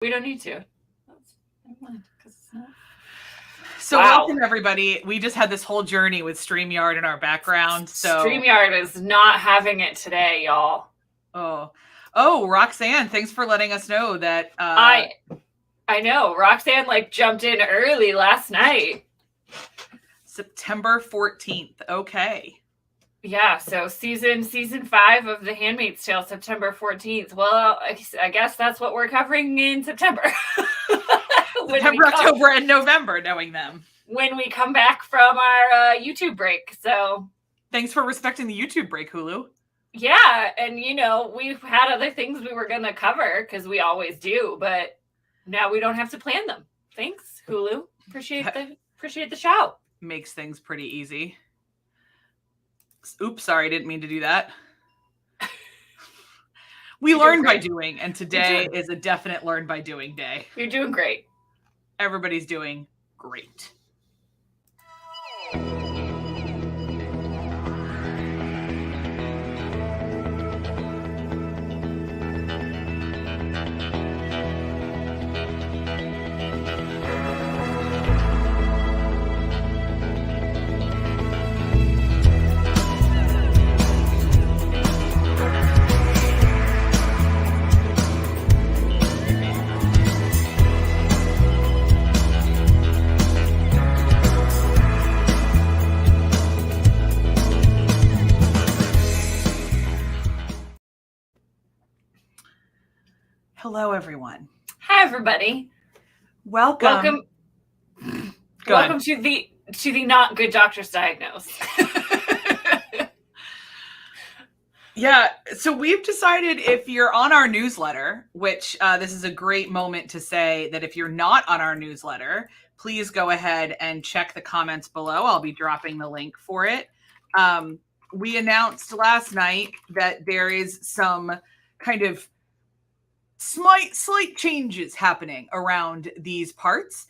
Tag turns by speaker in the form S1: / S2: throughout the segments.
S1: We don't need to. Never mind, 'cause it's not.
S2: So welcome everybody. We just had this whole journey with StreamYard in our background. So
S1: StreamYard is not having it today, y'all.
S2: Oh, Roxanne, thanks for letting us know that.
S1: I know Roxanne jumped in early last night.
S2: September 14th. Okay.
S1: Yeah, so season 5 of The Handmaid's Tale, September 14th. Well, I guess that's what we're covering in September.
S2: September, October, and November, knowing them.
S1: When we come back from our YouTube break. So
S2: thanks for respecting the YouTube break, Hulu.
S1: Yeah, and we've had other things we were going to cover because we always do, but now we don't have to plan them. Thanks, Hulu. Appreciate the shout.
S2: Makes things pretty easy. Oops, sorry, didn't mean to do that. We learn by doing, and today is a definite learn by doing day.
S1: You're doing great.
S2: Everybody's doing great. Hello, everyone.
S1: Hi, everybody.
S2: Welcome.
S1: Welcome to the Not Good Doctors Diagnose.
S2: Yeah, so we've decided if you're on our newsletter, which this is a great moment to say that if you're not on our newsletter, please go ahead and check the comments below. I'll be dropping the link for it. We announced last night that there is some kind of slight changes happening around these parts.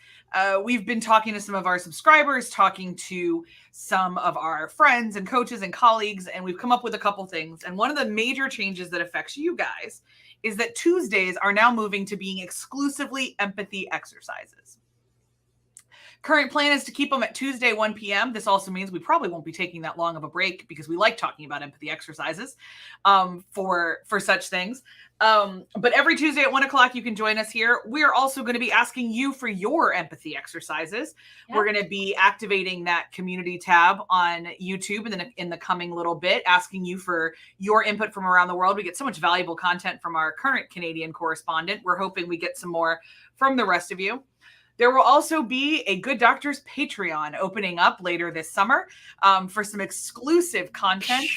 S2: We've been talking to some of our subscribers, talking to some of our friends and coaches and colleagues, and we've come up with a couple things. And one of the major changes that affects you guys is that Tuesdays are now moving to being exclusively empathy exercises. Current plan is to keep them at Tuesday, 1 p.m. This also means we probably won't be taking that long of a break because we like talking about empathy exercises for such things. But every Tuesday at 1 o'clock, you can join us here. We're also going to be asking you for your empathy exercises. Yep. We're going to be activating that community tab on YouTube and then in the coming little bit, asking you for your input from around the world. We get so much valuable content from our current Canadian correspondent. We're hoping we get some more from the rest of you. There will also be a Good Doctors Patreon opening up later this summer for some exclusive content.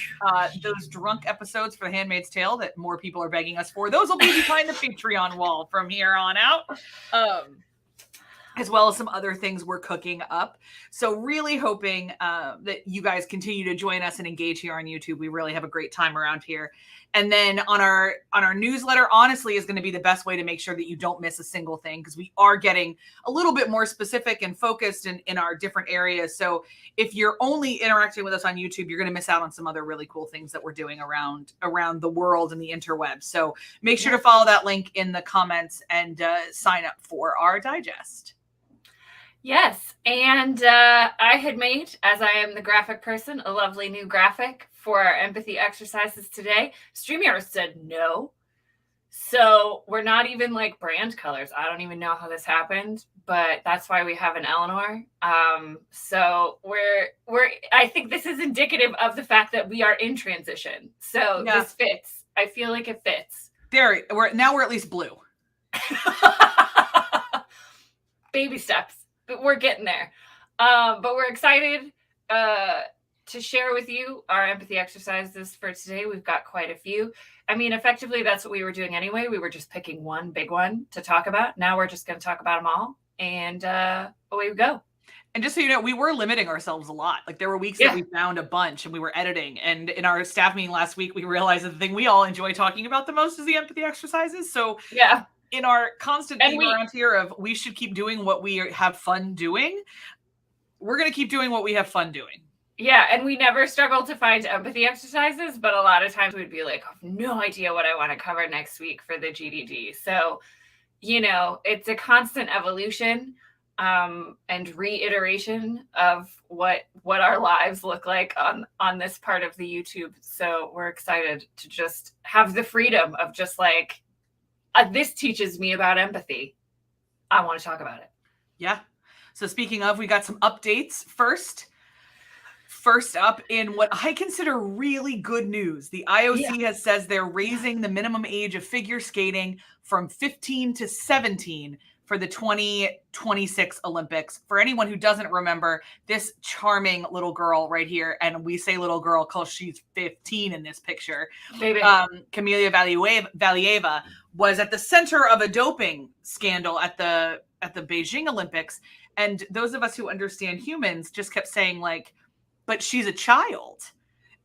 S2: Those drunk episodes for The Handmaid's Tale that more people are begging us for. Those will be behind the Patreon wall from here on out. As well as some other things we're cooking up. So really hoping that you guys continue to join us and engage here on YouTube. We really have a great time around here. And then on our newsletter, honestly, is going to be the best way to make sure that you don't miss a single thing, because we are getting a little bit more specific and focused in our different areas. So if you're only interacting with us on YouTube, you're going to miss out on some other really cool things that we're doing around the world and the interwebs. So make sure to follow that link in the comments and sign up for our digest.
S1: Yes, and I had made, as I am the graphic person, a lovely new graphic for our empathy exercises today. StreamYard said no. So we're not even brand colors. I don't even know how this happened, but that's why we have an Eleanor. So I think this is indicative of the fact that we are in transition. So yeah. This fits. I feel like it fits.
S2: There, we're at least blue.
S1: Baby steps. But we're getting there. But we're excited to share with you our empathy exercises for today. We've got quite a few. I mean, effectively, that's what we were doing anyway. We were just picking one big one to talk about. Now we're just going to talk about them all. And away we go.
S2: And just so you know, we were limiting ourselves a lot. There were weeks that we found a bunch and we were editing. And in our staff meeting last week, we realized that the thing we all enjoy talking about the most is the empathy exercises. So yeah. In our constant theme around here of we should keep doing what we have fun doing, we're going to keep doing what we have fun doing.
S1: Yeah, and we never struggled to find empathy exercises, but a lot of times we'd be like, I have no idea what I want to cover next week for the GDD. So it's a constant evolution and reiteration of what our lives look like on this part of the YouTube. So we're excited to just have the freedom of just like, this teaches me about empathy. I want to talk about it.
S2: Yeah. So speaking of, we got some updates first. First up, in what I consider really good news, the IOC says they're raising the minimum age of figure skating from 15 to 17 for the 2026 Olympics. For anyone who doesn't remember, this charming little girl right here, and we say little girl because she's 15 in this picture, Kamila Valieva, was at the center of a doping scandal at the Beijing Olympics. And those of us who understand humans just kept saying, like, but she's a child,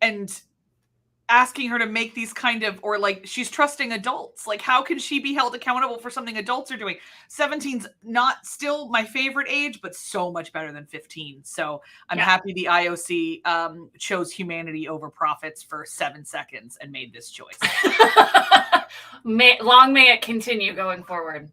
S2: and asking her to make these kind of, or like, she's trusting adults. Like, how can she be held accountable for something adults are doing? 17's not still my favorite age, but so much better than 15. So I'm happy the IOC chose humanity over profits for 7 seconds and made this choice.
S1: Long may it continue going forward.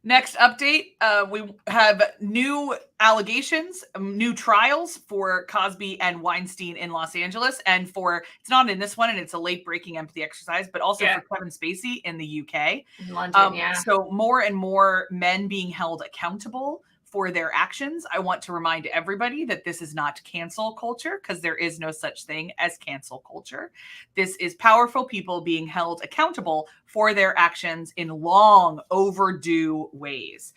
S2: Next update, we have new allegations, new trials for Cosby and Weinstein in Los Angeles, and it's not in this one, and it's a late-breaking empathy exercise, but also for Kevin Spacey in the UK.
S1: In London,
S2: So more and more men being held accountable for their actions. I want to remind everybody that this is not cancel culture, because there is no such thing as cancel culture. This is powerful people being held accountable for their actions in long overdue ways.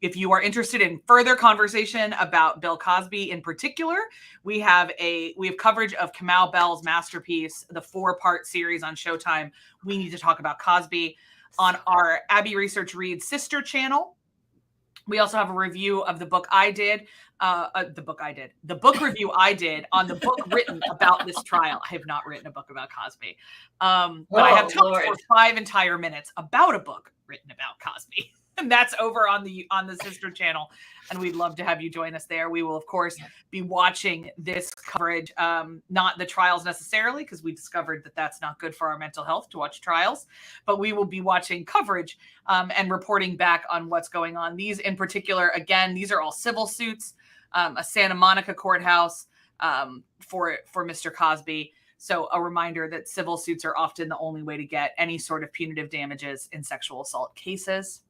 S2: If you are interested in further conversation about Bill Cosby in particular, we have coverage of Kamau Bell's masterpiece, the 4-part series on Showtime, We Need to Talk About Cosby, on our Abby Research Reads sister channel. We also have a review of the book I did, the book review I did on the book written about this trial. I have not written a book about Cosby, but I have talked for 5 entire minutes about a book written about Cosby. And that's over on the sister channel. And we'd love to have you join us there. We will, of course, be watching this coverage, not the trials necessarily, because we discovered that that's not good for our mental health to watch trials, but we will be watching coverage and reporting back on what's going on. These in particular, again, these are all civil suits, a Santa Monica courthouse for Mr. Cosby. So a reminder that civil suits are often the only way to get any sort of punitive damages in sexual assault cases.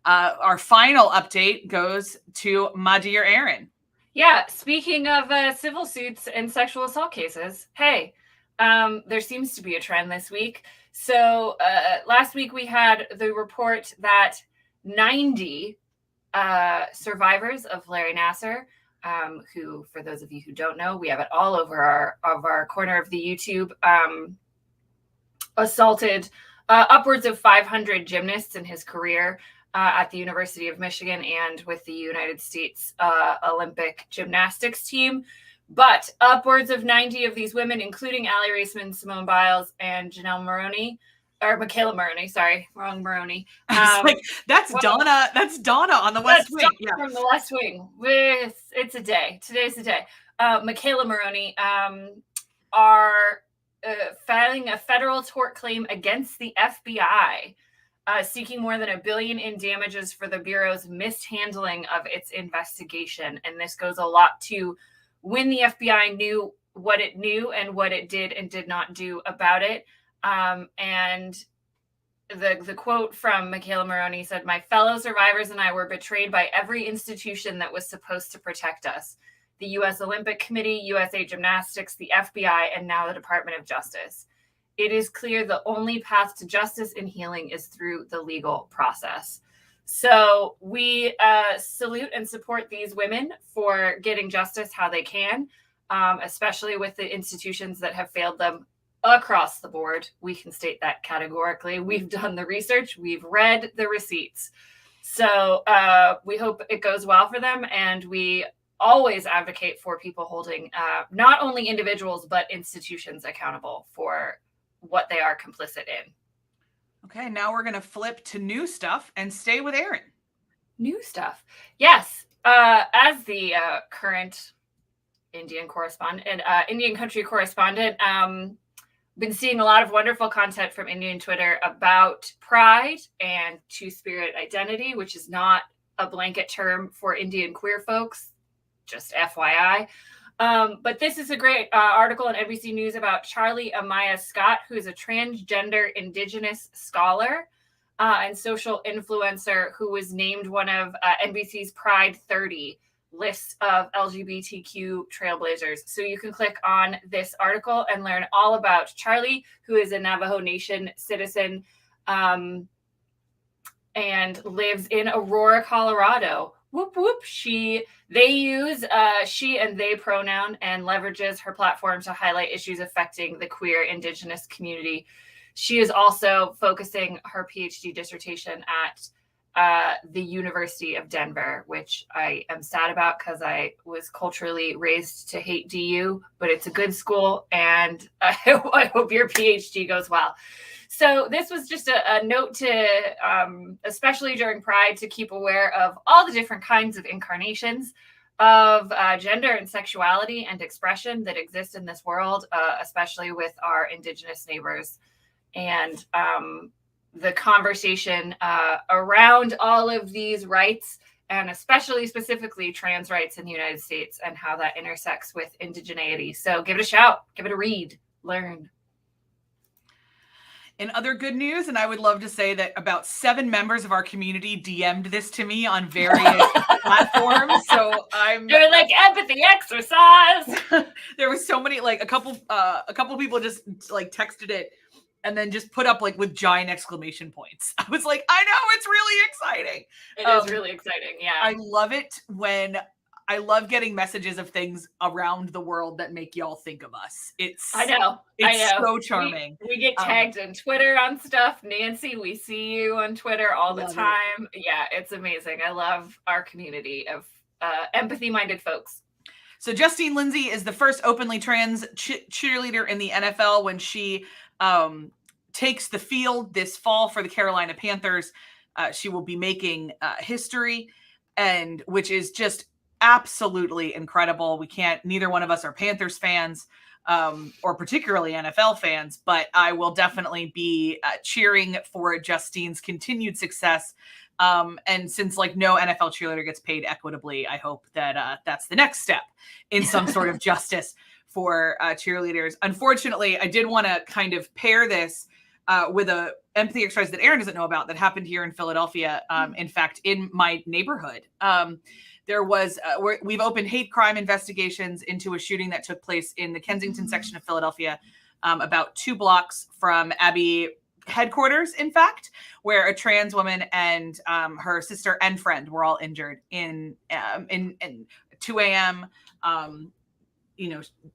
S2: Our final update goes to my dear Erin.
S1: Yeah, speaking of civil suits and sexual assault cases, hey, there seems to be a trend this week. So last week we had the report that 90 survivors of Larry Nassar, who, for those of you who don't know, we have it all over our corner of the YouTube, assaulted upwards of 500 gymnasts in his career. At the University of Michigan and with the United States Olympic gymnastics team. But upwards of 90 of these women, including Allie Raceman, Simone Biles, and Michaela Maroney, sorry, wrong Maroney.
S2: That's Donna on the West Wing.
S1: Yeah. From the West Wing. It's a day. Today's the day. Michaela Maroney are filing a federal tort claim against the FBI, seeking more than $1 billion in damages for the Bureau's mishandling of its investigation. And this goes a lot to when the FBI knew what it knew and what it did and did not do about it. And the quote from Michaela Maroney said, "My fellow survivors and I were betrayed by every institution that was supposed to protect us. The U.S. Olympic Committee, USA Gymnastics, the FBI, and now the Department of Justice. It is clear the only path to justice and healing is through the legal process." So we salute and support these women for getting justice how they can, especially with the institutions that have failed them across the board. We can state that categorically. We've done the research. We've read the receipts. So we hope it goes well for them. And we always advocate for people holding not only individuals, but institutions accountable for what they are complicit in.
S2: Okay, now we're going to flip to new stuff and stay with Erin.
S1: New stuff. Yes. As the current Indian correspondent, Indian country correspondent, been seeing a lot of wonderful content from Indian Twitter about pride and two-spirit identity, which is not a blanket term for Indian queer folks, just FYI. But this is a great article on NBC News about Amáyá Scott, who is a transgender Indigenous scholar and social influencer who was named one of NBC's Pride 30 list of LGBTQ trailblazers. So you can click on this article and learn all about Charlie, who is a Navajo Nation citizen and lives in Aurora, Colorado. Whoop, whoop. They use she and they pronoun and leverages her platform to highlight issues affecting the queer Indigenous community. She is also focusing her PhD dissertation at the University of Denver, which I am sad about because I was culturally raised to hate DU, but it's a good school, and I hope your PhD goes well. So this was just a note to, especially during Pride, to keep aware of all the different kinds of incarnations of gender and sexuality and expression that exist in this world, especially with our Indigenous neighbors. And the conversation around all of these rights, and especially specifically trans rights in the United States, and how that intersects with indigeneity. So give it a shout, give it a read, learn.
S2: In other good news, and I would love to say that about 7 members of our community DM'd this to me on various platforms. So
S1: they're like, empathy exercise.
S2: There was so many, like a couple people just like texted it and then just put up like with giant exclamation points. I was like, I know, it's really exciting.
S1: It is really exciting. Yeah.
S2: I love it when I love getting messages of things around the world that make y'all think of us.
S1: I know.
S2: So charming.
S1: We get tagged on Twitter on stuff. Nancy, we see you on Twitter all the time. Yeah, it's amazing. I love our community of empathy-minded folks.
S2: So Justine Lindsay is the first openly trans cheerleader in the NFL when she takes the field this fall for the Carolina Panthers. She will be making history, and which is just absolutely incredible. Neither one of us are Panthers fans or particularly NFL fans, but I will definitely be cheering for Justine's continued success. And since like no NFL cheerleader gets paid equitably, I hope that that's the next step in some sort of justice for cheerleaders. Unfortunately, I did want to kind of pair this with a empathy exercise that Aaron doesn't know about that happened here in Philadelphia. In fact, in my neighborhood, there was we've opened hate crime investigations into a shooting that took place in the Kensington section of Philadelphia, about 2 blocks from Abbey headquarters, in fact, where a trans woman and her sister and friend were all injured in 2 a.m.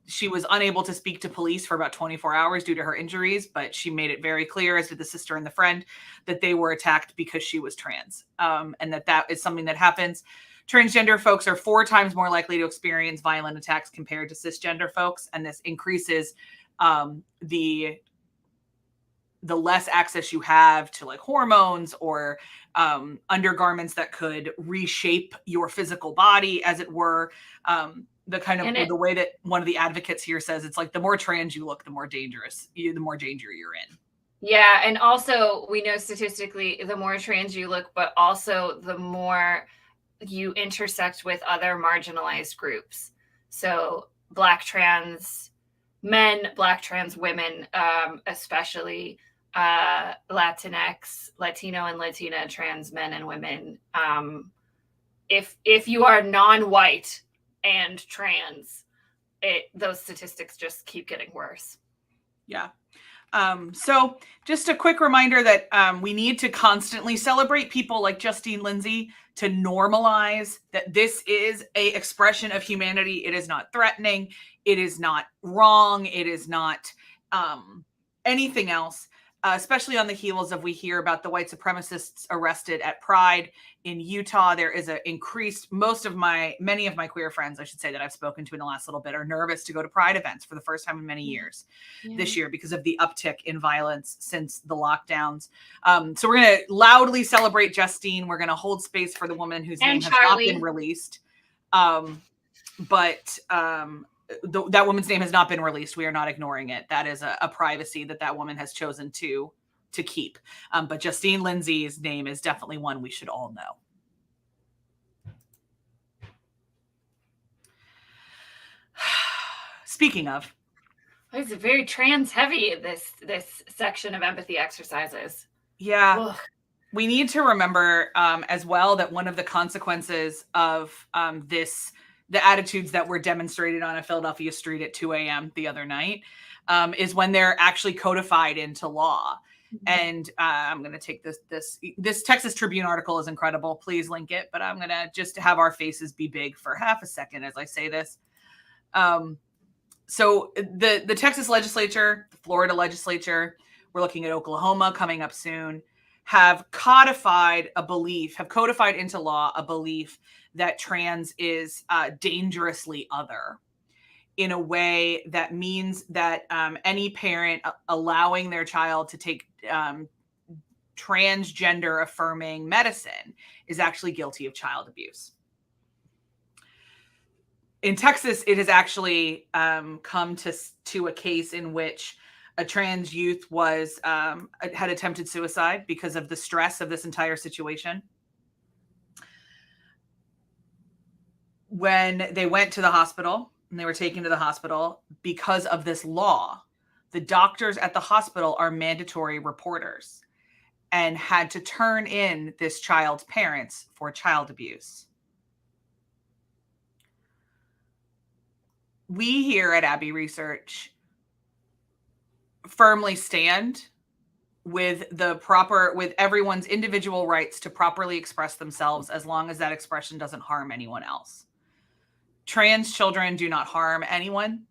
S2: She was unable to speak to police for about 24 hours due to her injuries, but she made it very clear, as did the sister and the friend, that they were attacked because she was trans, and that is something that happens. Transgender folks are 4 times more likely to experience violent attacks compared to cisgender folks, and this increases the less access you have to like hormones or undergarments that could reshape your physical body, as it were. The way that one of the advocates here says, it's like the more trans you look, the more danger you're in.
S1: Yeah, and also we know statistically the more trans you look, but also the more you intersect with other marginalized groups. So Black trans men, Black trans women, especially Latinx, Latino and Latina trans men and women. If you are non-white and trans, those statistics just keep getting worse.
S2: Yeah. So just a quick reminder that we need to constantly celebrate people like Justine Lindsay to normalize that this is an expression of humanity. It is not threatening. It is not wrong. It is not anything else, especially on the heels of we hear about the white supremacists arrested at Pride in Utah. There is an increased, many of my queer friends, I should say, that I've spoken to in the last little bit are nervous to go to Pride events for the first time in many years this year because of the uptick in violence since the lockdowns. So we're going to loudly celebrate Justine. We're going to hold space for the woman whose name has not been released. But that woman's name has not been released. We are not ignoring it. That is a privacy that woman has chosen to keep. But Justine Lindsay's name is definitely one we should all know. Speaking of,
S1: it's very trans heavy, this section of empathy exercises.
S2: Yeah.
S1: Ugh.
S2: We need to remember as well that one of the consequences of the attitudes that were demonstrated on a Philadelphia street at 2 a.m. the other night is when they're actually codified into law. And I'm going to take this Texas Tribune article is incredible. Please link it. But I'm going to just have our faces be big for half a second as I say this. So the Texas legislature, the Florida legislature, we're looking at Oklahoma coming up soon, have codified into law a belief that trans is dangerously other, in a way that means that any parent allowing their child to take transgender affirming medicine is actually guilty of child abuse. In Texas, it has actually come to a case in which a trans youth had attempted suicide because of the stress of this entire situation. When they went to the hospital and they were taken to the hospital, because of this law, the doctors at the hospital are mandatory reporters and had to turn in this child's parents for child abuse. We here at Abbey Research firmly stand with everyone's individual rights to properly express themselves, as long as that expression doesn't harm anyone else. Trans children do not harm anyone.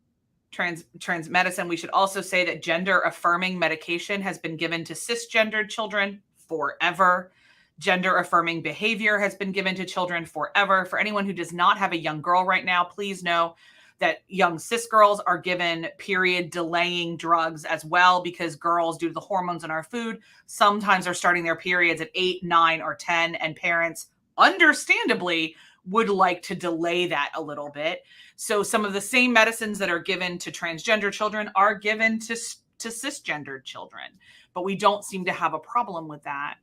S2: Trans medicine, we should also say that gender affirming medication has been given to cisgendered children forever. Gender affirming behavior has been given to children forever. For anyone who does not have a young girl right now, please know that young cis girls are given period delaying drugs as well, because girls, due to the hormones in our food, sometimes are starting their periods at 8, 9, or 10, and parents understandably would like to delay that a little bit. So some of the same medicines that are given to transgender children are given to cisgendered children, but we don't seem to have a problem with that.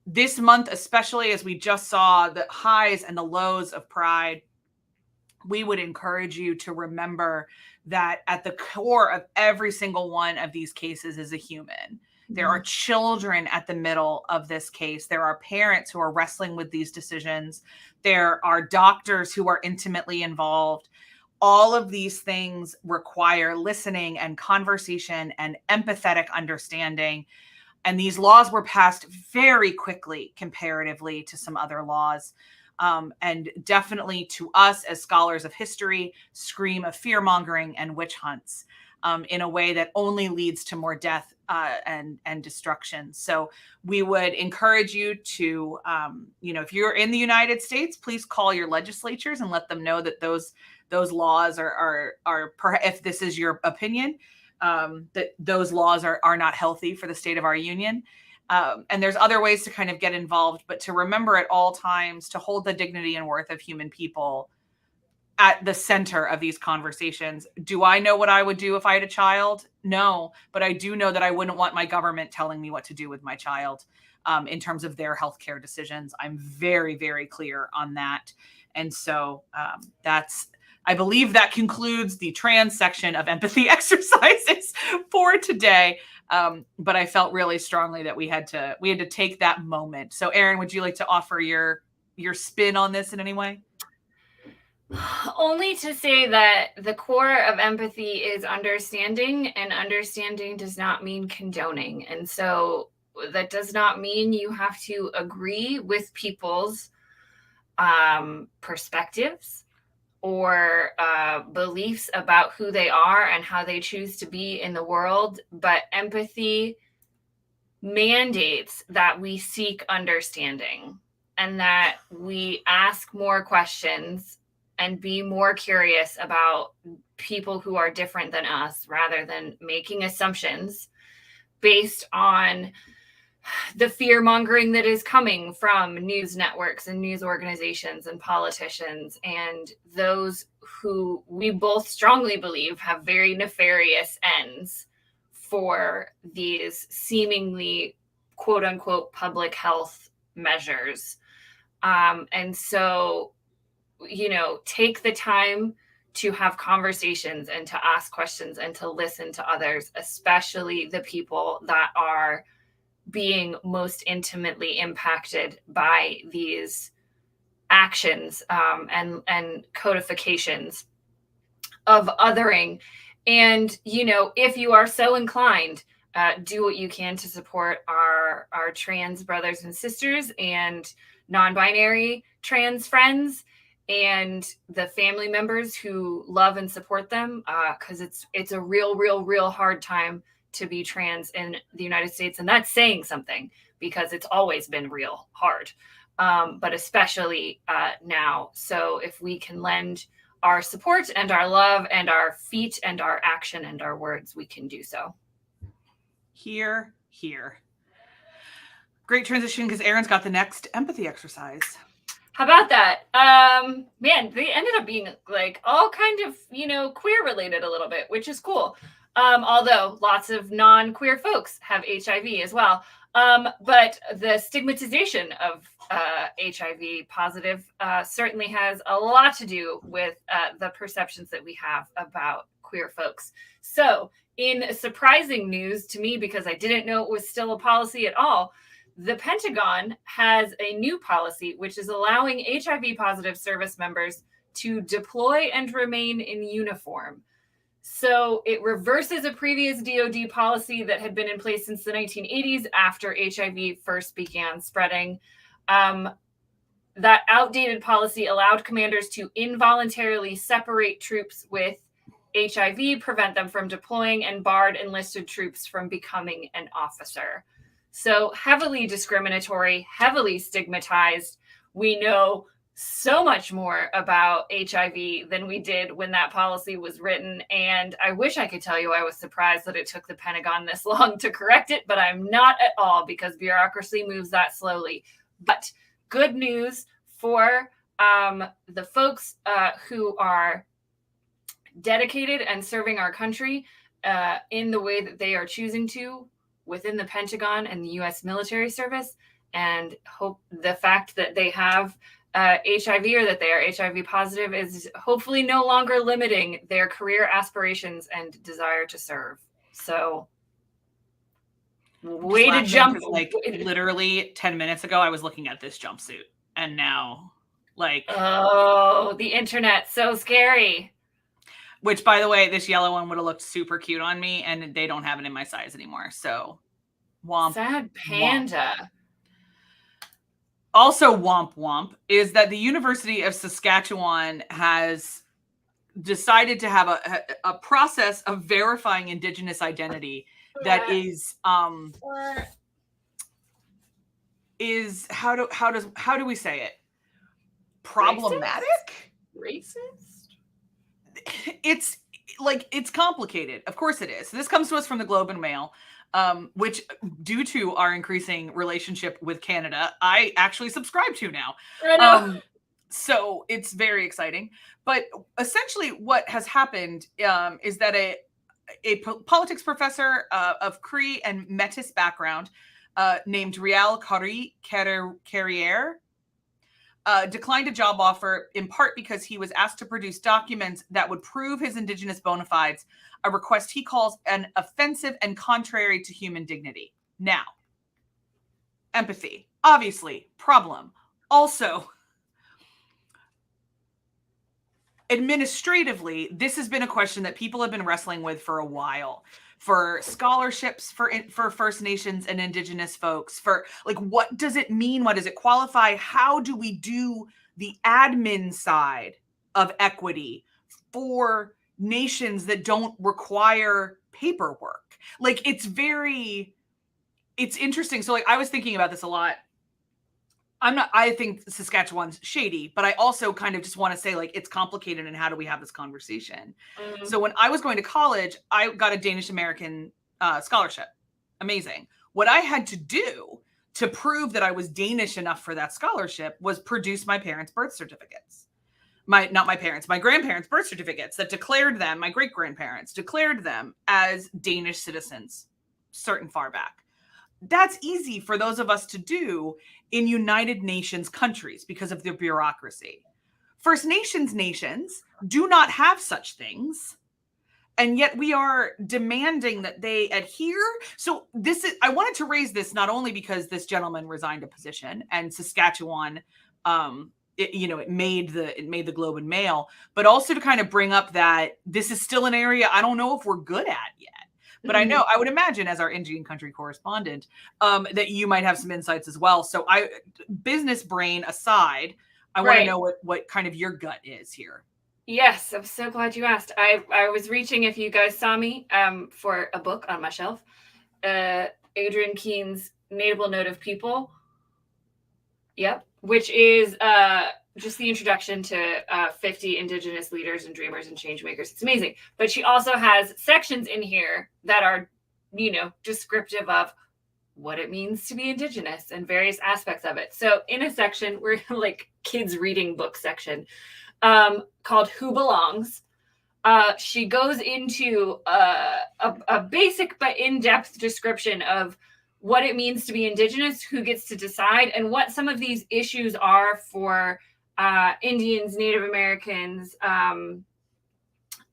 S2: This month, especially as we just saw the highs and the lows of Pride, we would encourage you to remember that at the core of every single one of these cases is a human. There are children at the middle of this case. There are parents who are wrestling with these decisions. There are doctors who are intimately involved. All of these things require listening and conversation and empathetic understanding. And these laws were passed very quickly comparatively to some other laws. And definitely to us as scholars of history, scream of fear-mongering and witch hunts in a way that only leads to more death and destruction. So we would encourage you to, if you're in the United States, please call your legislatures and let them know that those laws are if this is your opinion, that those laws are not healthy for the state of our union. And there's other ways to kind of get involved, but to remember at all times to hold the dignity and worth of human people at the center of these conversations. Do I know what I would do if I had a child? No, but I do know that I wouldn't want my government telling me what to do with my child in terms of their healthcare decisions. I'm very, very clear on that. And so I believe that concludes the trans section of empathy exercises for today. But I felt really strongly that we had to take that moment. So Erin, would you like to offer your spin on this in any way?
S1: Only to say that the core of empathy is understanding, and understanding does not mean condoning. And so that does not mean you have to agree with people's perspectives or beliefs about who they are and how they choose to be in the world. But empathy mandates that we seek understanding and that we ask more questions and be more curious about people who are different than us, rather than making assumptions based on the fear mongering that is coming from news networks and news organizations and politicians and those who we both strongly believe have very nefarious ends for these seemingly quote unquote public health measures. And so, take the time to have conversations and to ask questions and to listen to others, especially the people that are being most intimately impacted by these actions and codifications of othering. And, if you are so inclined, do what you can to support our trans brothers and sisters and non-binary trans friends and the family members who love and support them, because it's a real hard time to be trans in the United States. And that's saying something, because it's always been real hard, but especially now. So if we can lend our support and our love and our feet and our action and our words, we can do so.
S2: Here. Great transition, because Erin's got the next empathy exercise.
S1: How about that? Man, they ended up being like all kind of, queer related a little bit, which is cool. Although lots of non-queer folks have HIV as well. But the stigmatization of HIV positive certainly has a lot to do with the perceptions that we have about queer folks. So in surprising news to me, because I didn't know it was still a policy at all, the Pentagon has a new policy which is allowing HIV positive service members to deploy and remain in uniform. So it reverses a previous DoD policy that had been in place since the 1980s after HIV first began spreading. That outdated policy allowed commanders to involuntarily separate troops with HIV, prevent them from deploying, and barred enlisted troops from becoming an officer. So heavily discriminatory, heavily stigmatized. We know so much more about HIV than we did when that policy was written. And I wish I could tell you I was surprised that it took the Pentagon this long to correct it, but I'm not at all, because bureaucracy moves that slowly. But good news for the folks who are dedicated and serving our country in the way that they are choosing to within the Pentagon and the U.S. military service, and hope the fact that they have HIV or that they are HIV positive is hopefully no longer limiting their career aspirations and desire to serve. So way to jump.
S2: Like literally 10 minutes ago, I was looking at this jumpsuit, and now
S1: oh, the internet, so scary.
S2: Which, by the way, this yellow one would have looked super cute on me, and they don't have it in my size anymore. So, womp.
S1: Sad panda.
S2: Womp. Also, womp is that the University of Saskatchewan has decided to have a process of verifying Indigenous identity that is how do we say it? Problematic?
S1: Racist?
S2: It's complicated. Of course it is. This comes to us from the Globe and Mail, which, due to our increasing relationship with Canada, I actually subscribe to now. So it's very exciting. But essentially what has happened is that a politics professor of Cree and Métis background named Rial Carrière declined a job offer, in part because he was asked to produce documents that would prove his Indigenous bona fides, a request he calls an offensive and contrary to human dignity. Now, empathy, obviously, problem. Also, administratively, this has been a question that people have been wrestling with for a while. For scholarships for First Nations and Indigenous folks, for what does it mean? What does it qualify? How do we do the admin side of equity for nations that don't require paperwork? It's interesting. So I was thinking about this a lot. I think Saskatchewan's shady, but I also kind of just want to say it's complicated, and how do we have this conversation? Mm-hmm. So when I was going to college, I got a Danish American scholarship. Amazing. What I had to do to prove that I was Danish enough for that scholarship was produce my parents' birth certificates. not my parents, my grandparents' birth certificates that declared them, my great-grandparents declared them as Danish citizens certain far back. That's easy for those of us to do in United Nations countries because of the bureaucracy. First Nations nations do not have such things. And yet we are demanding that they adhere. So I wanted to raise this not only because this gentleman resigned a position and Saskatchewan, it made the Globe and Mail, but also to kind of bring up that this is still an area I don't know if we're good at yet. But I know, I would imagine as our Indian country correspondent, that you might have some insights as well. So business brain aside, I want to know what kind of your gut is here.
S1: Yes, I'm so glad you asked. I was reaching, if you guys saw me, for a book on my shelf, Adrian Keene's Nateable Note of People. Yep, which is just the introduction to 50 Indigenous leaders and dreamers and change makers. It's amazing. But she also has sections in here that are, descriptive of what it means to be Indigenous and various aspects of it. So in a section, we're like kids reading book section, called Who Belongs. She goes into a basic but in-depth description of what it means to be Indigenous, who gets to decide, and what some of these issues are for Indians, Native Americans,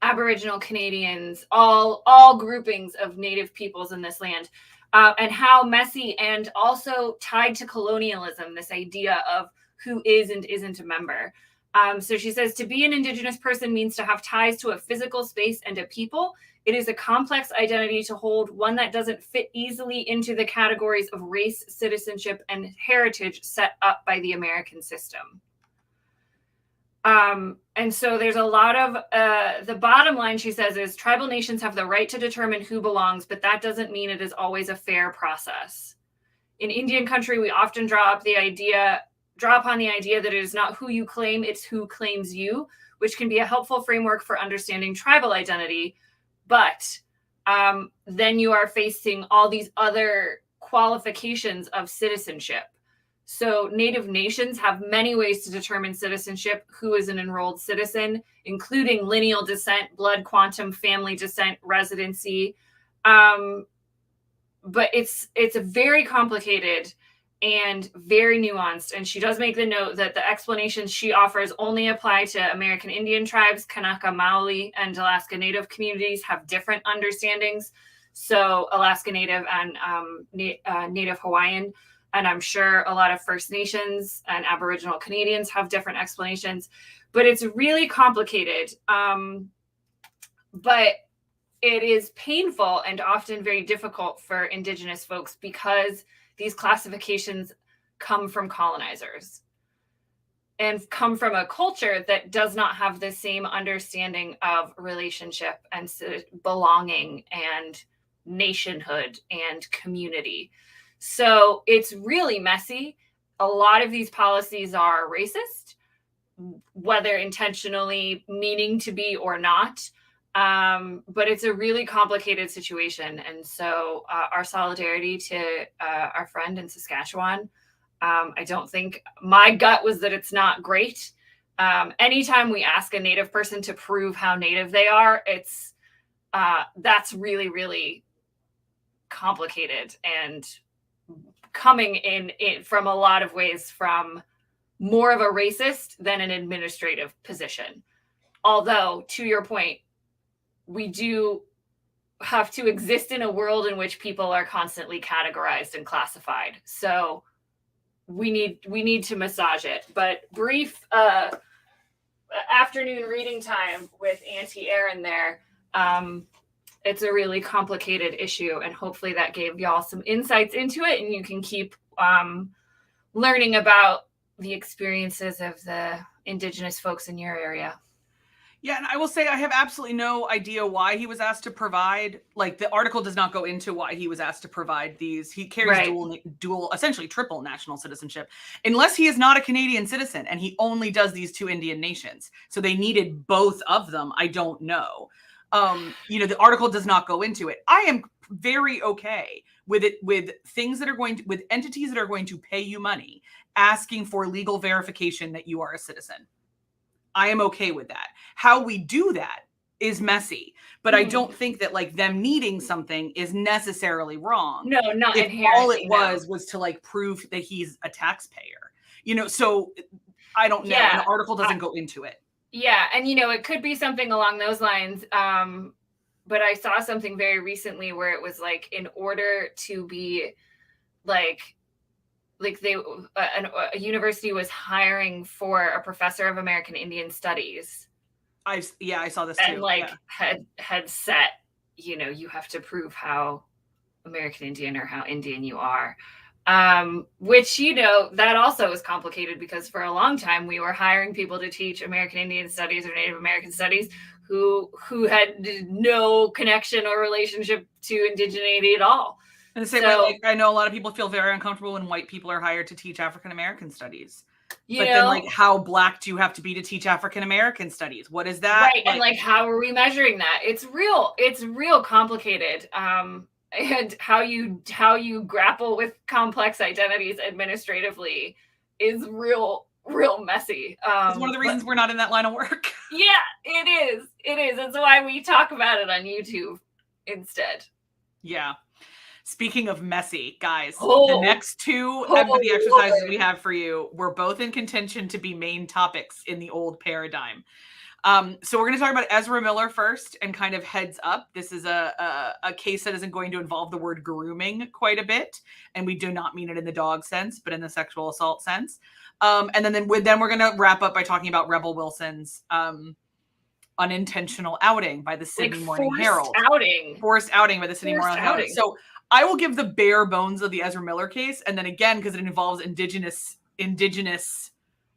S1: Aboriginal Canadians, all groupings of Native peoples in this land, and how messy and also tied to colonialism, this idea of who is and isn't a member. So she says, to be an Indigenous person means to have ties to a physical space and a people. It is a complex identity to hold, one that doesn't fit easily into the categories of race, citizenship, and heritage set up by the American system. And so there's a lot of, the bottom line, she says, is tribal nations have the right to determine who belongs, but that doesn't mean it is always a fair process. In Indian country, we often draw upon the idea that it is not who you claim, it's who claims you, which can be a helpful framework for understanding tribal identity. But then you are facing all these other qualifications of citizenship. So Native nations have many ways to determine citizenship, who is an enrolled citizen, including lineal descent, blood quantum, family descent, residency. But it's a very complicated and very nuanced. And she does make the note that the explanations she offers only apply to American Indian tribes. Kanaka Maoli and Alaska Native communities have different understandings. So Alaska Native and Native Hawaiian, and I'm sure a lot of First Nations and Aboriginal Canadians have different explanations, but it's really complicated. But it is painful and often very difficult for Indigenous folks because these classifications come from colonizers and come from a culture that does not have the same understanding of relationship and belonging and nationhood and community. So it's really messy. A lot of these policies are racist, whether intentionally meaning to be or not. But it's a really complicated situation. And so our solidarity to our friend in Saskatchewan. I don't think, my gut was that it's not great. Anytime we ask a Native person to prove how Native they are, that's really, really complicated and coming in from a lot of ways from more of a racist than an administrative position. Although, to your point, we do have to exist in a world in which people are constantly categorized and classified. So we need to massage it. But brief afternoon reading time with Auntie Erin there. It's a really complicated issue, and hopefully that gave y'all some insights into it, and you can keep learning about the experiences of the Indigenous folks in your area.
S2: Yeah, and I will say I have absolutely no idea why he was asked to provide, like the article does not go into why he was asked to provide these. He carries dual, essentially triple national citizenship, unless he is not a Canadian citizen and he only does these two Indian nations. So they needed both of them. I don't know. The article does not go into it. I am very okay with it, with things that are with entities that are going to pay you money, asking for legal verification that you are a citizen. I am okay with that. How we do that is messy, but I don't think that like them needing something is necessarily wrong.
S1: No, not
S2: if all it
S1: inherently.
S2: was to like prove that he's a taxpayer, so I don't know.
S1: Yeah,
S2: An article doesn't go into it.
S1: Yeah, and it could be something along those lines. But I saw something very recently where it was like, in order to be like a university was hiring for a professor of American Indian Studies.
S2: I saw this
S1: and
S2: too.
S1: like had set, you have to prove how American Indian or how Indian you are. Which, that also is complicated, because for a long time we were hiring people to teach American Indian Studies or Native American Studies who had no connection or relationship to indigeneity at all.
S2: In the same way, like, I know a lot of people feel very uncomfortable when white people are hired to teach African American studies. Then, like, how black do you have to be to teach African American studies? What is that?
S1: Right, and like, how are we measuring that? It's real complicated. And how you grapple with complex identities administratively is real messy.
S2: It's one of the reasons we're not in that line of work.
S1: Yeah, it is. It's why we talk about it on YouTube instead.
S2: Yeah. Speaking of messy, guys, the next two empathy exercises we have for you were both in contention to be main topics in the old paradigm. So we're going to talk about Ezra Miller first, and kind of heads up. This is a case that isn't going to involve the word grooming quite a bit. And we do not mean it in the dog sense, but in the sexual assault sense. And then we're going to wrap up by talking about Rebel Wilson's unintentional outing by the Sydney Morning Herald. Forced outing by the Sydney Morning Herald. So I will give the bare bones of the Ezra Miller case. And then again, because it involves indigenous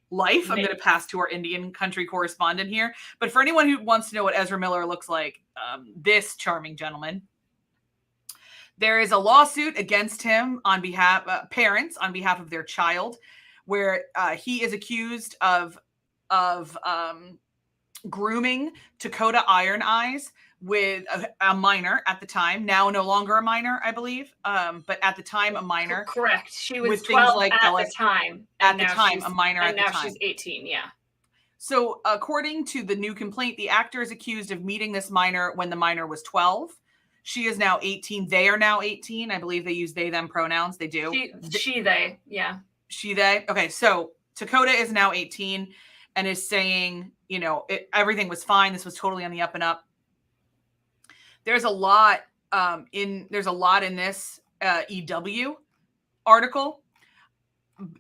S2: life, I'm going to pass to our Indian country correspondent here. But for anyone who wants to know what Ezra Miller looks like, this charming gentleman, there is a lawsuit against him on behalf parents on behalf of their child, where he is accused of grooming Dakota Iron Eyes with a minor at the time, now no longer a minor, I believe, but at the time a minor.
S1: Correct. She was 12 at the time.
S2: At the time, a minor at the time.
S1: And now she's 18, yeah.
S2: So according to the new complaint, the actor is accused of meeting this minor when the minor was 12. She is now 18. They are now 18. I believe they use they, them pronouns. They do.
S1: She, they, yeah.
S2: She, they. Okay, so Dakota is now 18 and is saying, everything was fine. This was totally on the up and up. There's a lot in this EW article,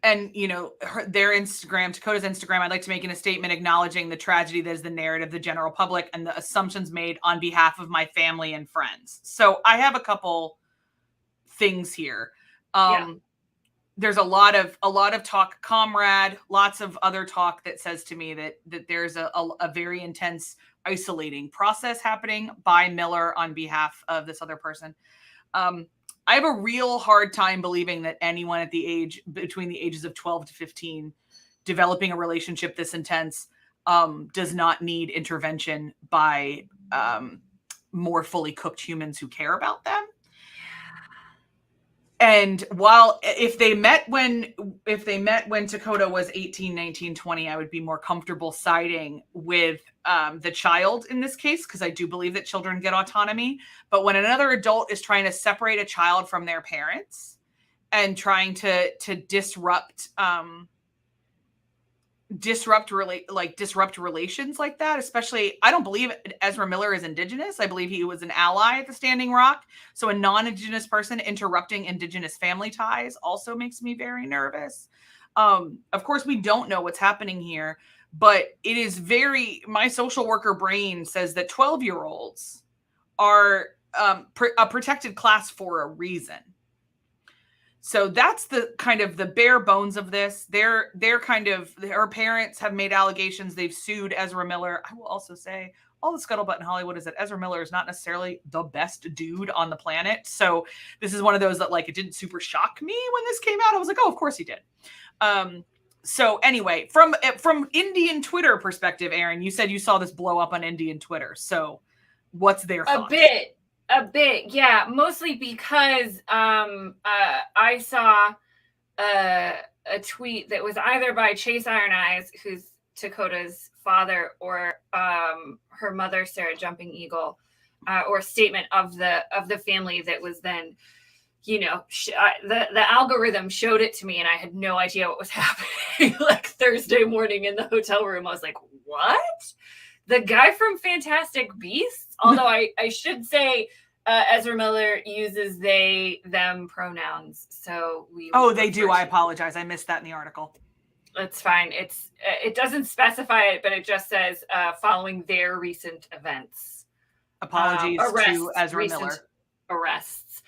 S2: and their Instagram, Dakota's Instagram. I'd like to make a statement acknowledging the tragedy that is the narrative of the general public and the assumptions made on behalf of my family and friends. So I have a couple things here. There's a lot of talk, comrade, lots of other talk that says to me that there's a very intense isolating process happening by Miller on behalf of this other person. I have a real hard time believing that anyone at between the ages of 12 to 15 developing a relationship this intense does not need intervention by more fully cooked humans who care about them. And if they met when Dakota was 18, 19, 20, I would be more comfortable siding with the child in this case, because I do believe that children get autonomy. But when another adult is trying to separate a child from their parents and trying to disrupt relations like that, especially, I don't believe Ezra Miller is Indigenous. I believe he was an ally at the Standing Rock. So a non-Indigenous person interrupting Indigenous family ties also makes me very nervous. Of course, we don't know what's happening here, but it is my social worker brain says that 12-year-olds are a protected class for a reason. So that's the kind of the bare bones of this. Her parents have made allegations. They've sued Ezra Miller. I will also say all the scuttlebutt in Hollywood is that Ezra Miller is not necessarily the best dude on the planet. So this is one of those that, like, it didn't super shock me when this came out. I was like, oh, of course he did. So anyway, from Indian Twitter perspective, Aaron, you said you saw this blow up on Indian Twitter. So what's their thoughts?
S1: A bit, yeah. Mostly because I saw a tweet that was either by Chase Iron Eyes, who's Dakota's father or her mother, Sarah Jumping Eagle, or statement of the family that was then, the algorithm showed it to me and I had no idea what was happening. Like Thursday morning in the hotel room, I was like, what? The guy from Fantastic Beasts? Although I should say Ezra Miller uses they, them pronouns. So
S2: they do. I apologize. I missed that in the article.
S1: It's fine. It doesn't specify it, but it just says following their recent events.
S2: Apologies to Ezra Miller.
S1: Arrests.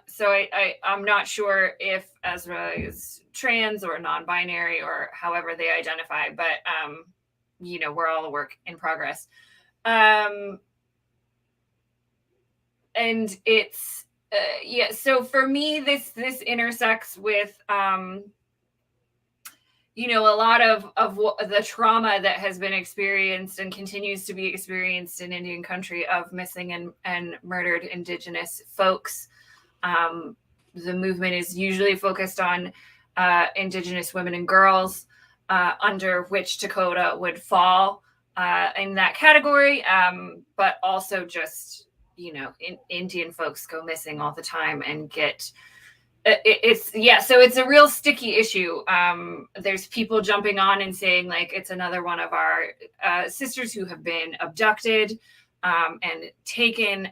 S1: So I'm not sure if Ezra is trans or non-binary or however they identify, but we're all a work in progress. And it's so for me this intersects with a lot of the trauma that has been experienced and continues to be experienced in Indian country of missing and murdered Indigenous folks. The movement is usually focused on Indigenous women and girls, under which Dakota would fall in that category, but also just, Indian folks go missing all the time and get... So it's a real sticky issue. There's people jumping on and saying like it's another one of our sisters who have been abducted and taken.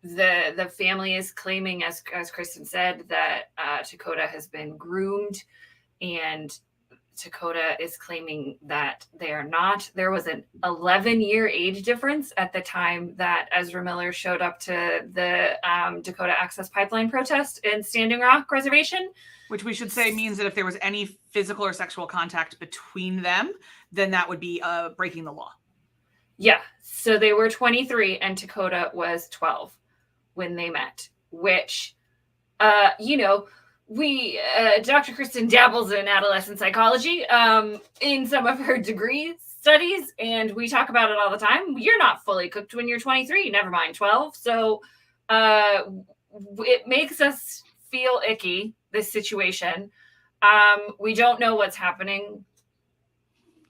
S1: The family is claiming, as Kristen said, that Dakota has been groomed, and Dakota is claiming that they are not. There was an 11-year age difference at the time that Ezra Miller showed up to the Dakota Access Pipeline protest in Standing Rock Reservation.
S2: Which we should say means that if there was any physical or sexual contact between them, then that would be breaking the law.
S1: Yeah. So they were 23 and Dakota was 12 when they met, which, Dr. Kristen dabbles in adolescent psychology in some of her degree studies, and we talk about it all the time. You're not fully cooked when you're 23, never mind 12. So it makes us feel icky, this situation. We don't know what's happening,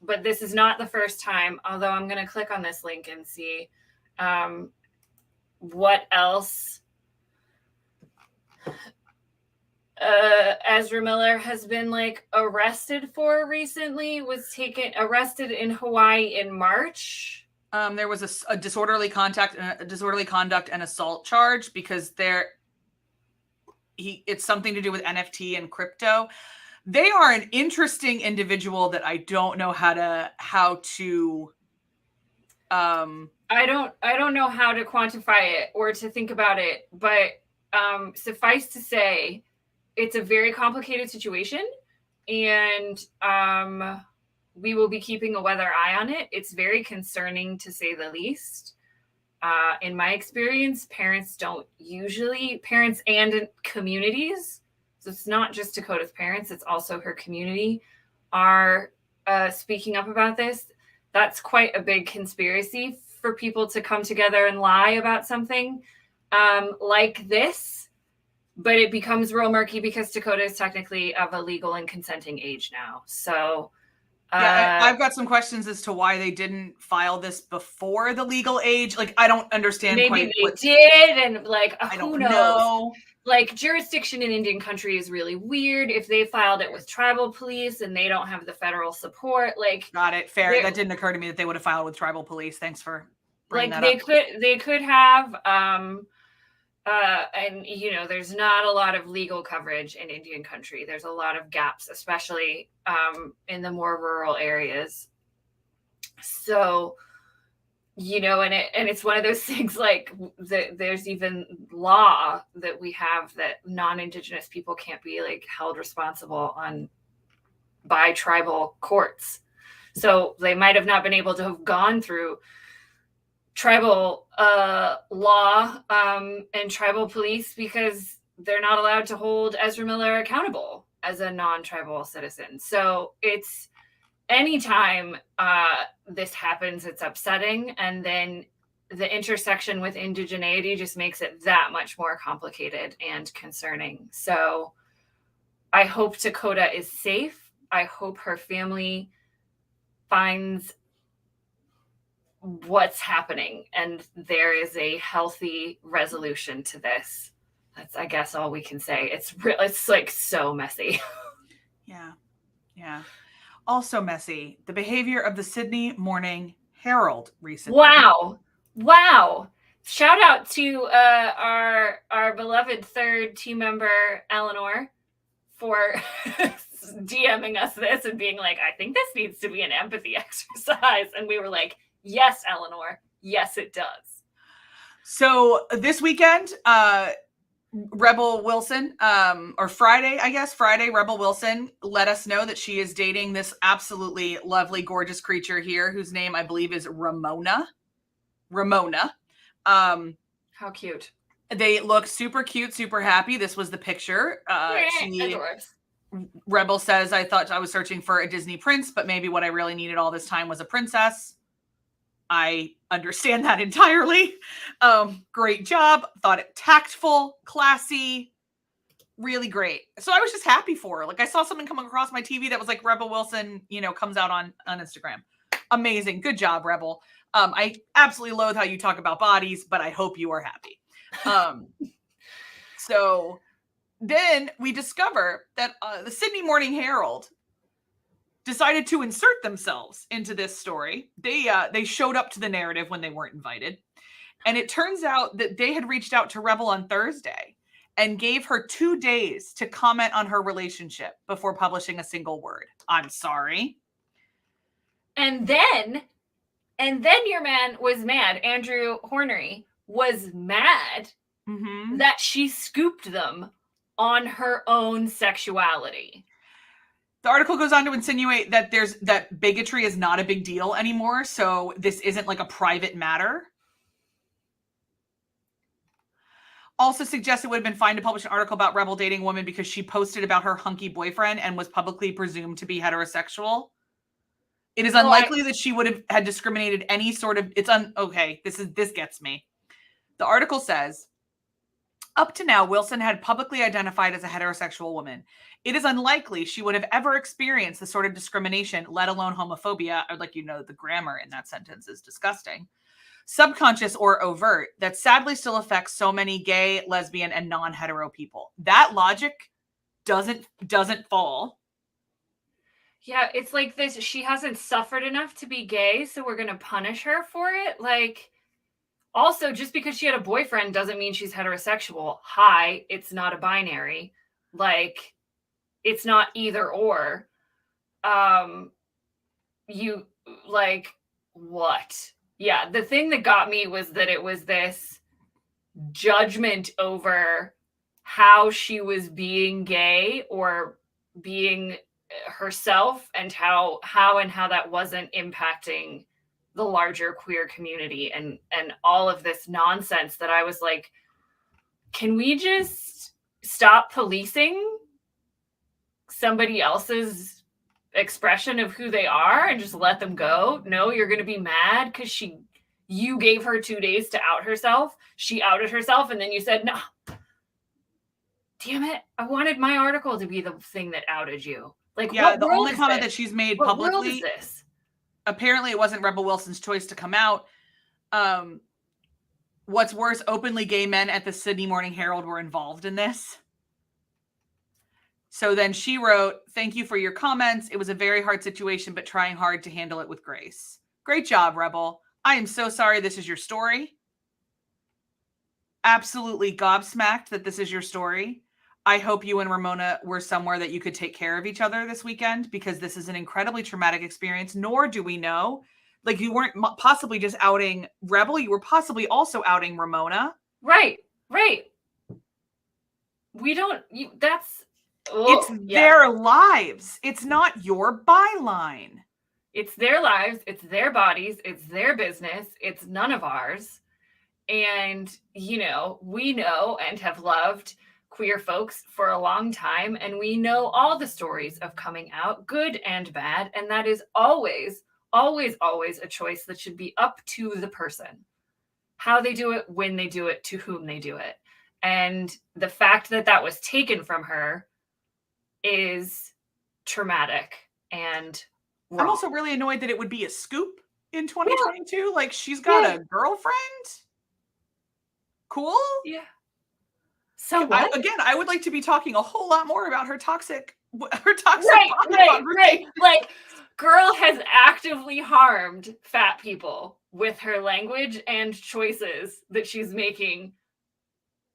S1: but this is not the first time, although I'm going to click on this link and see what else Ezra Miller has been arrested for recently. Was arrested in Hawaii in March.
S2: There was a disorderly conduct and assault charge because it's something to do with NFT and crypto. They are an interesting individual that I don't know how to
S1: I don't know how to quantify it or to think about it, but suffice to say, it's a very complicated situation, and we will be keeping a weather eye on it. It's very concerning, to say the least. In my experience, parents and communities, so it's not just Dakota's parents, it's also her community, are speaking up about this. That's quite a big conspiracy for people to come together and lie about something like this. But it becomes real murky because Dakota is technically of a legal and consenting age now. So
S2: I've got some questions as to why they didn't file this before the legal age. I don't understand.
S1: Maybe they did, and
S2: I don't
S1: who knows?
S2: know.
S1: Jurisdiction in Indian country is really weird. If they filed it with tribal police and they don't have the federal support,
S2: got it. Fair. That didn't occur to me that they would have filed with tribal police. Thanks for bringing that up.
S1: They could have. And there's not a lot of legal coverage in Indian country. There's a lot of gaps, especially in the more rural areas. So, and it's one of those things there's even law that we have that non-Indigenous people can't be held responsible by tribal courts. So they might have not been able to have gone through tribal law and tribal police because they're not allowed to hold Ezra Miller accountable as a non-tribal citizen. So it's anytime this happens, it's upsetting. And then the intersection with indigeneity just makes it that much more complicated and concerning. So I hope Dakota is safe. I hope her family finds what's happening and there is a healthy resolution to this. That's, I guess, all we can say. It's like so messy.
S2: Yeah. Also messy, the behavior of the Sydney Morning Herald recently.
S1: Wow. Shout out to our beloved third team member, Eleanor, for DMing us this and being like, I think this needs to be an empathy exercise. And we were like, yes, Eleanor. Yes, it does.
S2: So this weekend, Rebel Wilson, or Friday, Rebel Wilson let us know that she is dating this absolutely lovely, gorgeous creature here, whose name I believe is Ramona.
S1: How cute.
S2: They look super cute, super happy. This was the picture. Rebel says, I thought I was searching for a Disney prince, but maybe what I really needed all this time was a princess. I understand that entirely. Great job. Thought it tactful, classy, really great. So I was just happy for her. Like, I saw something come across my TV that was like Rebel Wilson, comes out on Instagram. Amazing. Good job, Rebel. I absolutely loathe how you talk about bodies, but I hope you are happy. So then we discover that the Sydney Morning Herald decided to insert themselves into this story. They showed up to the narrative when they weren't invited. And it turns out that they had reached out to Rebel on Thursday and gave her 2 days to comment on her relationship before publishing a single word. I'm sorry.
S1: And then your man was mad. Andrew Hornery was mad that she scooped them on her own sexuality.
S2: The article goes on to insinuate that that bigotry is not a big deal anymore, so this isn't like a private matter. Also suggests it would have been fine to publish an article about Rebel dating a woman because she posted about her hunky boyfriend and was publicly presumed to be heterosexual. It is unlikely that she would have had discriminated any sort of... Okay, this gets me. The article says, up to now, Wilson had publicly identified as a heterosexual woman. It is unlikely she would have ever experienced the sort of discrimination, let alone homophobia. I'd like you to know that the grammar in that sentence is disgusting. Subconscious or overt, that sadly still affects so many gay, lesbian, and non-hetero people. That logic doesn't fall.
S1: Yeah, it's like this. She hasn't suffered enough to be gay, so we're going to punish her for it. Like, also, just because she had a boyfriend doesn't mean she's heterosexual. Hi, it's not a binary. Like, it's not either or. You, like, what? Yeah, the thing that got me was that it was this judgment over how she was being gay or being herself, and how that wasn't impacting the larger queer community, and all of this nonsense that I was like, can we just stop policing somebody else's expression of who they are and just let them go? No, you're going to be mad because you gave her 2 days to out herself. She outed herself, and then you said, no, damn it, I wanted my article to be the thing that outed you. Like,
S2: yeah, the only comment that she's made publicly.
S1: What world is this?
S2: Apparently it wasn't Rebel Wilson's choice to come out. What's worse, openly gay men at the Sydney Morning Herald were involved in this. So then she wrote, thank you for your comments. It was a very hard situation, but trying hard to handle it with grace. Great job, Rebel. I am so sorry this is your story. Absolutely gobsmacked that this is your story. I hope you and Ramona were somewhere that you could take care of each other this weekend, because this is an incredibly traumatic experience. Nor do we know, like, you weren't possibly just outing Rebel. You were possibly also outing Ramona.
S1: Right. We don't,
S2: it's their lives. It's not your byline.
S1: It's their lives. It's their bodies. It's their business. It's none of ours. And, we know and have loved queer folks for a long time, and we know all the stories of coming out, good and bad, and that is always a choice that should be up to the person. How they do it, when they do it, to whom they do it. And the fact that was taken from her is traumatic and
S2: I'm also really annoyed that it would be a scoop in 2022. Like, she's got a girlfriend. Cool.
S1: Yeah. So what?
S2: I would like to be talking a whole lot more about her toxic
S1: right. Like, girl has actively harmed fat people with her language and choices that she's making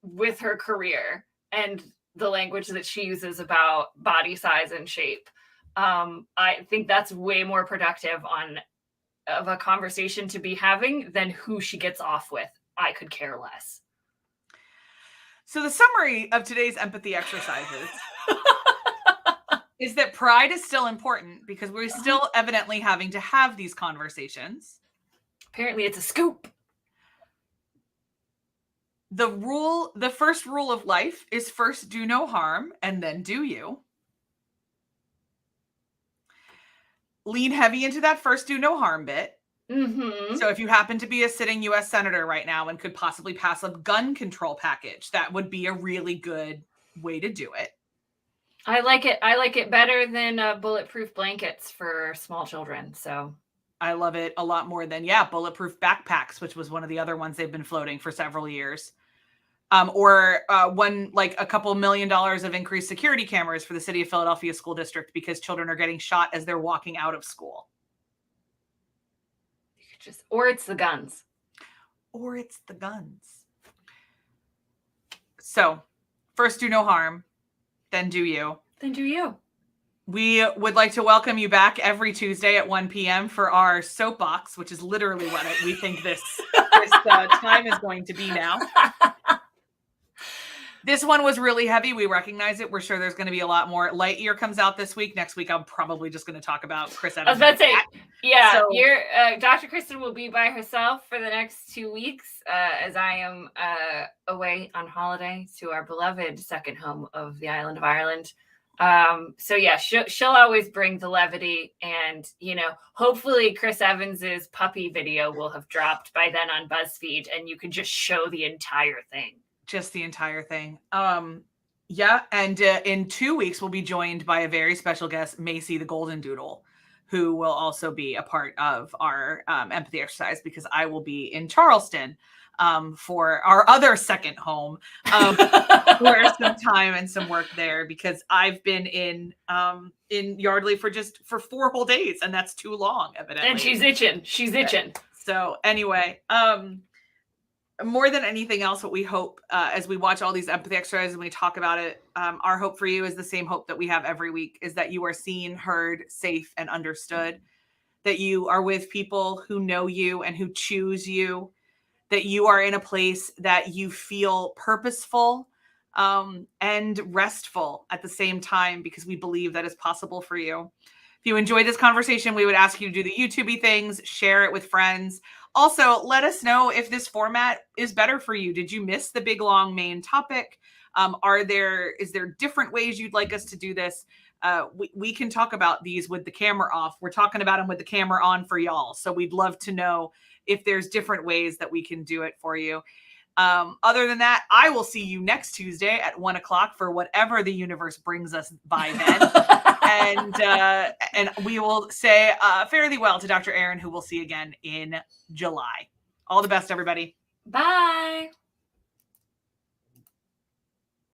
S1: with her career and the language that she uses about body size and shape. I think that's way more productive of a conversation to be having than who she gets off with. I could care less.
S2: So the summary of today's empathy exercises is that pride is still important because we're still evidently having to have these conversations.
S1: Apparently it's a scoop.
S2: The first rule of life is first do no harm and then do you. Lean heavy into that first do no harm bit.
S1: Mm-hmm.
S2: So if you happen to be a sitting U.S. senator right now and could possibly pass a gun control package, that would be a really good way to do it.
S1: I like it better than bulletproof blankets for small children. So
S2: I love it a lot more than, bulletproof backpacks, which was one of the other ones they've been floating for several years. Or a couple $1 million of increased security cameras for the city of Philadelphia school district because children are getting shot as they're walking out of school.
S1: Or it's the guns.
S2: So first do no harm, then do you. We would like to welcome you back every Tuesday at 1 p.m. for our soapbox, which is literally what we think this time is going to be now. This one was really heavy. We recognize it. We're sure there's going to be a lot more. Lightyear comes out this week. Next week, I'm probably just going to talk about Chris Evans.
S1: I was about to say, Dr. Kristen will be by herself for the next 2 weeks as I am away on holiday to our beloved second home of the island of Ireland. She'll always bring the levity, and hopefully Chris Evans's puppy video will have dropped by then on BuzzFeed, and you can just show the entire thing.
S2: Just the entire thing. And in 2 weeks, we'll be joined by a very special guest, Macy the Golden Doodle, who will also be a part of our empathy exercise because I will be in Charleston for our other second home for some time and some work there because I've been in Yardley for 4 whole days, and that's too long, evidently.
S1: And she's itching.
S2: So anyway, more than anything else, what we hope as we watch all these empathy exercises and we talk about it, our hope for you is the same hope that we have every week, is that you are seen, heard, safe, and understood, that you are with people who know you and who choose you, that you are in a place that you feel purposeful and restful at the same time, because we believe that is possible for you. If you enjoyed this conversation, we would ask you to do the YouTube-y things, share it with friends. Also, let us know if this format is better for you. Did you miss the big, long main topic? Is there different ways you'd like us to do this? We can talk about these with the camera off. We're talking about them with the camera on for y'all. So we'd love to know if there's different ways that we can do it for you. Other than that, I will see you next Tuesday at 1:00 for whatever the universe brings us by then. And we will say fare thee well to Dr. Aaron, who we'll see again in July. All the best, everybody.
S1: Bye.